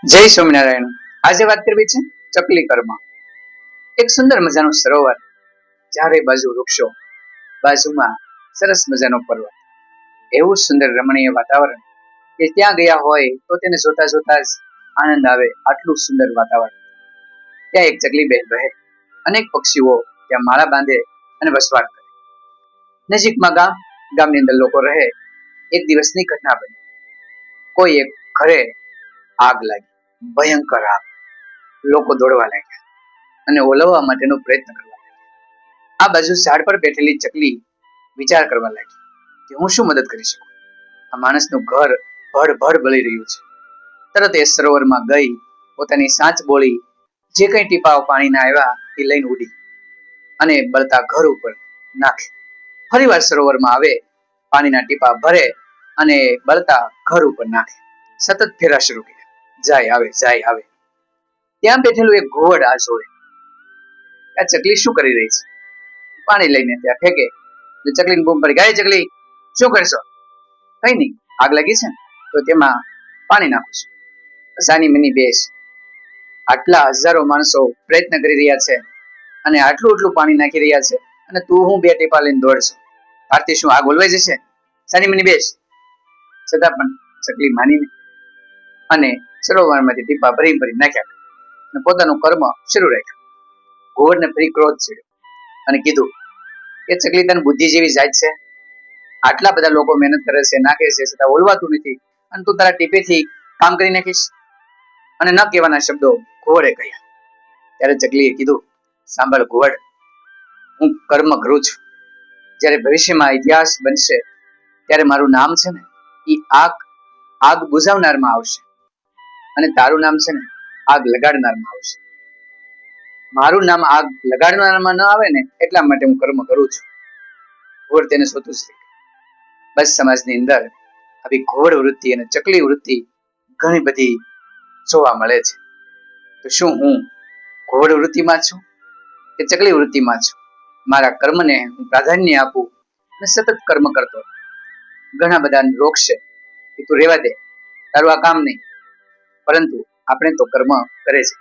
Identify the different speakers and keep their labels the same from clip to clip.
Speaker 1: જય સ્વામિનારાયણ। આજે વાત કરવી છે ચકલી કર્મ। એક સુંદર મજાનું સરોવર, ચારે બાજુ વૃક્ષો, બાજુમાં સરસ મજાનો પર્વત, એવું સુંદર રમણીય વાતાવરણ કે ત્યાં ગયા હોય તો તેને જોતા જોતા જ આનંદ આવે, આટલું સુંદર વાતાવરણ। ત્યાં એક ચકલી બહેન રહે, અનેક પક્ષીઓ ત્યાં માળા બાંધે અને વસવાટ કરે। નજીકમાં ગામની અંદર લોકો રહે। એક દિવસની ઘટના બની, કોઈ એક ઘરે આગ લાગી, ભયંકર આગ। લોકો દોડવા લાગ્યા અને ઓલવવા માટેનો પ્રયત્ન કરવા લાગ્યા। આ બાજુ ઝાડ પર બેઠેલી ચકલી વિચાર કરવા લાગી કે હું શું મદદ કરી શકું, આ માણસનું ઘર ભડ બળી રહ્યું છે। તરત એ સરોવરમાં ગઈ, પોતાની સાંચ બોળી, જે કઈ ટીપાઓ પાણીના આવ્યા એ લઈને ઉડી અને બળતા ઘર ઉપર નાખે। ફરીવાર સરોવરમાં આવે, પાણીના ટીપા ભરે અને બળતા ઘર ઉપર નાખે। સતત ફેરા શરૂ કર્યા, જાય આવે। ત્યાં બેઠેલું એક ઘુવડ આ જોડે, આ ચકલી શું કરી રહી છે, પાણી લઈને ત્યાં ફેંકે। ચકલીને બૂમ પડી, ગાય ચકલી શું કરશો? કઈ નહીં, આગ લાગી છે તો તેમાં પાણી નાખું છું। સાની મની બેસ, આટલા હજારો માણસો પ્રયત્ન કરી રહ્યા છે અને આટલું પાણી નાખી રહ્યા છે અને તું હું બે ટીપા લઈને દોડશો, આરતી શું આગ ઓલવાઈ જશે? સાની મની બેસ। છતાં પણ ચકલી માની નહીં અને સરોવરમાંથી ટીપા ભરી નાખ્યા અને પોતાનું કર્મ શરૂ રાખ્યું। ઘુવડને ફરી ક્રોધ ચડ્યો અને કીધું કે ચકલી, તને બુદ્ધિ જેવી જાત છે, આટલા બધા લોકો મહેનત કરે છે, નાખે છે, છતાં ઓલવાતું નથી અને તું તારા ટીપેથી કામ કરી નાખીશ? અને ન કહેવાના શબ્દો ઘુવડે કહ્યા। ત્યારે ચકલીએ કીધું, સાંભળ ઘુવડ, હું કર્મ કરું છું, જ્યારે ભવિષ્યમાં ઇતિહાસ બનશે ત્યારે મારું નામ છે ને એ આગ બુઝાવનારમાં આવશે અને તારું નામ છે ને આગ લગાડનારમાં આવશે। મારું નામ આગ લગાડનારમાં ન આવે ને એટલા માટે હું કર્મ કરું છું। ઘુવડ તેને સોતું જ રહી। બસ સમાજની અંદર આવી ઘુવડ વૃત્તિ અને ચકલી વૃત્તિ ઘણી બધી જોવા મળે છે। તો શું હું ઘુવડ વૃત્તિમાં છું કે ચકલી વૃત્તિમાં છું? મારા કર્મને હું પ્રાધાન્ય આપું અને સતત કર્મ કરતો। ઘણા બધા રોકશે કે તું રેવા દે, તારું આ કામ નહીં, પરંતુ આપણે તો કર્મ કરે છે।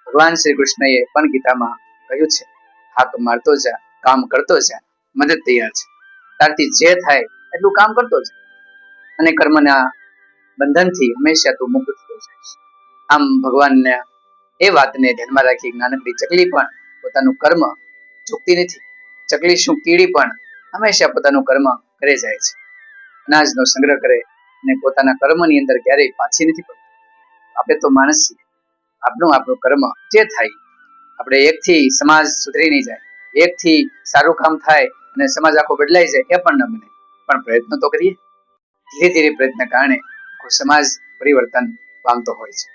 Speaker 1: ભગવાન શ્રી કૃષ્ણએ પણ ગીતામાં કહ્યું છે, હાક મારતો જા, કામ કરતો જા, મદદ તૈયાર છે, તારથી જે થાય એટલું કામ કરતો જા અને કર્મના બંધનથી હંમેશા તું મુક્ત થતો જઈશ। આમ ભગવાનને એ વાતને ધ્યાનમાં રાખી નાનકડી ચકલી પણ પોતાનું કર્મ ચૂકતી નથી। ચકલી શું, કીડી પણ હંમેશા પોતાનું કર્મ કરે જાય છે, અનાજનો સંગ્રહ કરે અને પોતાના કર્મની અંદર ક્યારેય પાછી નથી પડતી। આપણે તો માણસ છીએ, આપણું કર્મ જે થાય, આપણે એકથી સમાજ સુધરી નહીં જાય, એકથી સારું કામ થાય અને સમાજ આખો બદલાઈ જાય એ પણ ન બને, પણ પ્રયત્ન તો કરીએ। ધીરે ધીરે પ્રયત્ન કારણે સમાજ પરિવર્તન પામતો હોય છે।